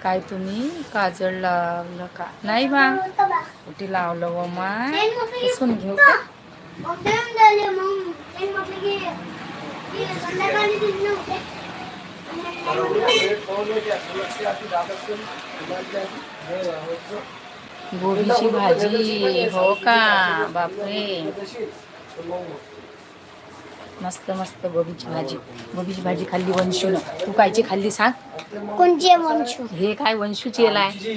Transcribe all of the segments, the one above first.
काय तुम्ही काजळ लावलं का? नाही बा, कुठे लावलं व माय? पुसून घेऊ का? गोबीची भाजी हो का? बापरे, मस्त मस्त गोबीची भाजी. गोबीची भाजी खाल्ली वंशून. तू कायची खाल्ली सांग? कोणची वंशू? हे काय वंशूची आहे?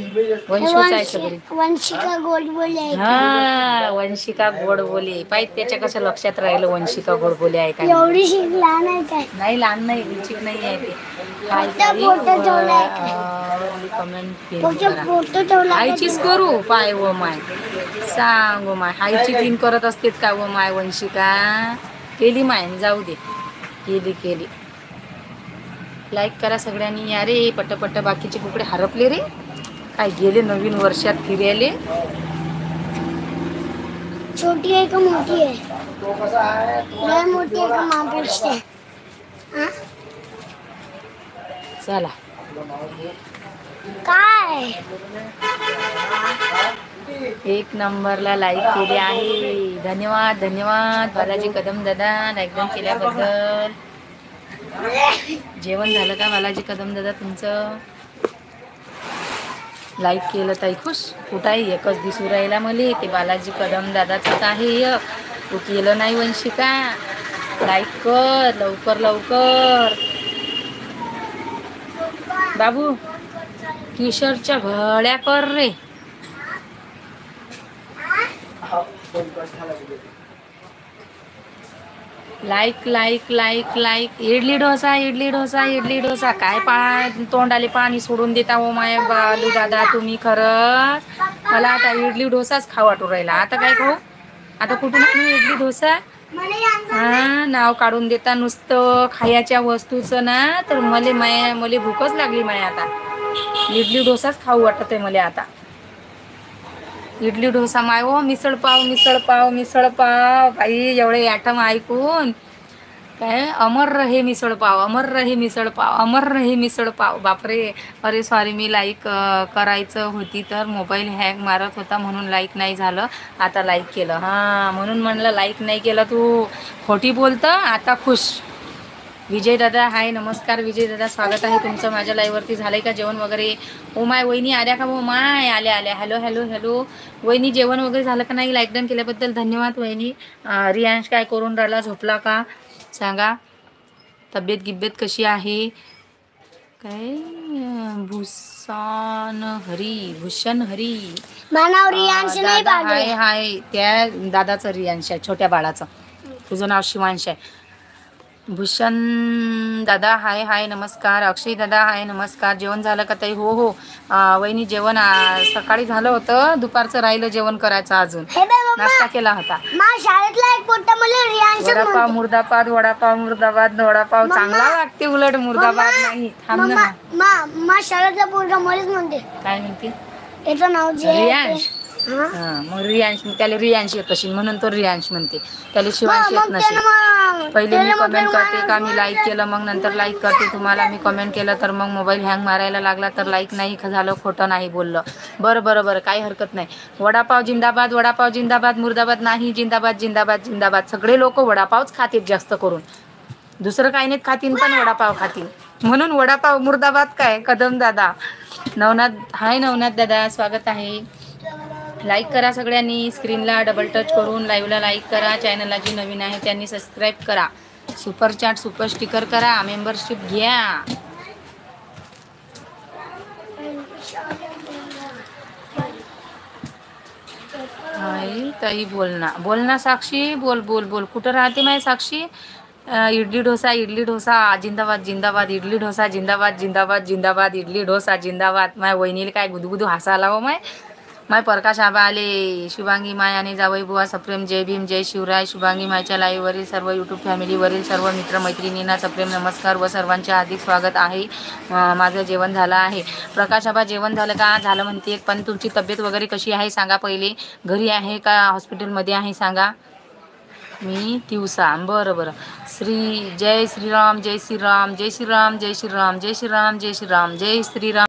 वंशूच आहे सगळी. वंशिका गोड बोले. हा, वंशिका गोड बोले. पाय त्याच्या कसं लक्षात राहिलं वंशिका गोड बोले आहे काय? एवढी शिकला नाही काय? नाही, लहान नाही, रुचिक नाही आहे ते. कमेंट आईचीच करू पाय व माय सांग व माय. आईची तीन करत असतेत का व माय? वंशिका केली माय, जाऊ दे, केली. लाईक करा सगळ्यांनी. या रे पटपट, बाकीचे कुकडे हरपले रे, काय गेले नवीन वर्षात फिरायले. छोटी आहे का मोठी आहे? लय मोठी आहे का मापेक्षा? चला काय एक नंबरला लाईक केली आहे. धन्यवाद बालाजी कदम दादा, एकदम केल्याबद्दल. जेवण झालं का बालाजी कदम दादा तुमचं? लाईक केलं ताई खुश. कुठाही एकच दिसू राहिला मले, ते बालाजी कदम दादाचंच आहे. तू केलं नाही वंशिका, लाईक कर लवकर. बाबू किशोरच्या घड्या कर रे. लाईक. इडली डोसा काय तोंडाले पाणी सोडून देता हो माय बालू दादा तुम्ही. खरंच मला आता इडली डोसाच खाऊ वाटू राहिला. आता काय खाऊ? आता कुठून आणू इडली डोसा? हा, नाव काढून देता नुसतं खायच्या वस्तूचं ना, तर मले भूकच लागली माय. आता इडली डोसाच खाऊ वाटत आहे मला आता. इडली डोसा माय हो. मिसळ पाव काही एवढे ॲटम ऐकून काय अमर रहे मिसळ पाव. बापरे, अरे सॉरी, मी लाईक करायचं होती तर मोबाईल हँग मारत होता म्हणून लाईक नाही झालं. आता लाईक केलं. हां, म्हणून म्हणलं लाईक नाही केलं तू. खोटी बोलतं. आता खुश. विजय दादा हाय, नमस्कार विजय दादा, स्वागत आहे तुमचं माझ्या लाईव्हवरती. झालंय का जेवण वगैरे? ओ माय वहिनी आल्या का? ओ माय आल्या. हॅलो वहिनी, जेवण वगैरे झालं का नाही? लाईक डन केल्याबद्दल धन्यवाद वहिनी. रियांश काय करून राहिला? झोपला का? सांगा. तब्येत गिब्येत कशी आहे? काय भूषण हरी हाय. त्या दादाचं रियांश आहे, छोट्या बाळाचं. तुझं नाव शिवांश आहे. भूषण दादा हाय नमस्कार. अक्षय दादा हाय नमस्कार. जेवण झालं का ताई? हो वहिनी, जेवण सकाळी झालं होतं, दुपारचं राहिलं जेवण करायचं अजून. नाश्ता केला होता. वडापाव मुर्दाबाद चांगला लागते उलट. मुर्दाबाद नाही, थांब ना. शाळेतला पोरगा मलाच म्हणते. काय म्हणते? याचं नाव रियांश. मग रियांश, त्याला रियांश येत असेल म्हणून तो रियांश म्हणते. त्याला शिवांश येत नसेल. पहिले मी कमेंट करते का मी लाईक केलं, मग नंतर लाईक करते. तुम्हाला मी कमेंट केलं तर मग मोबाईल हँग मारायला लागला तर लाईक नाही झालं, खोटं नाही बोललं. बरं, काही हरकत नाही. वडापाव जिंदाबाद, मुर्दाबाद नाही. जिंदाबाद. सगळे लोक वडापावच खातील जास्त करून. दुसरं काही नाही खातील, पण वडापाव खातील. म्हणून वडापाव मुर्दाबाद. काय कदम दादा? नवनाथ दादा, स्वागत आहे. लाईक करा सगळ्यांनी. स्क्रीनला डबल टच करून लाईव्हला लाईक करा. चॅनलला जी नवीन आहे त्यांनी सबस्क्राईब करा. सुपर चॅट, सुपर स्टिकर करा. मेंबरशिप घ्या. हाय ताई, बोल ना साक्षी. बोल. कुठं राहते माय साक्षी? इडली डोसा जिंदाबाद. इडली डोसा जिंदाबाद. इडली डोसा जिंदाबाद. माय वहिनीला काय गुदगुदू हसायला हो माय प्रकाश आबा आले. शुभांगी माय आणि जावई बुवा सप्रेम जय भीम जय शिवराय. शुभांगी मायच्या लाईव्हवरील सर्व यूट्यूब फॅमिलीवरील सर्व मित्रमैत्रिणींना सप्रेम नमस्कार व सर्वांचे हार्दिक स्वागत आहे. माझं जेवण झालं आहे. प्रकाश आबा जेवण झालं का? झालं म्हणते. पण तुमची तब्येत वगैरे कशी आहे सांगा पहिले. घरी आहे का हॉस्पिटलमध्ये आहे सांगा. मी तिवसा. बरं. जय श्रीराम.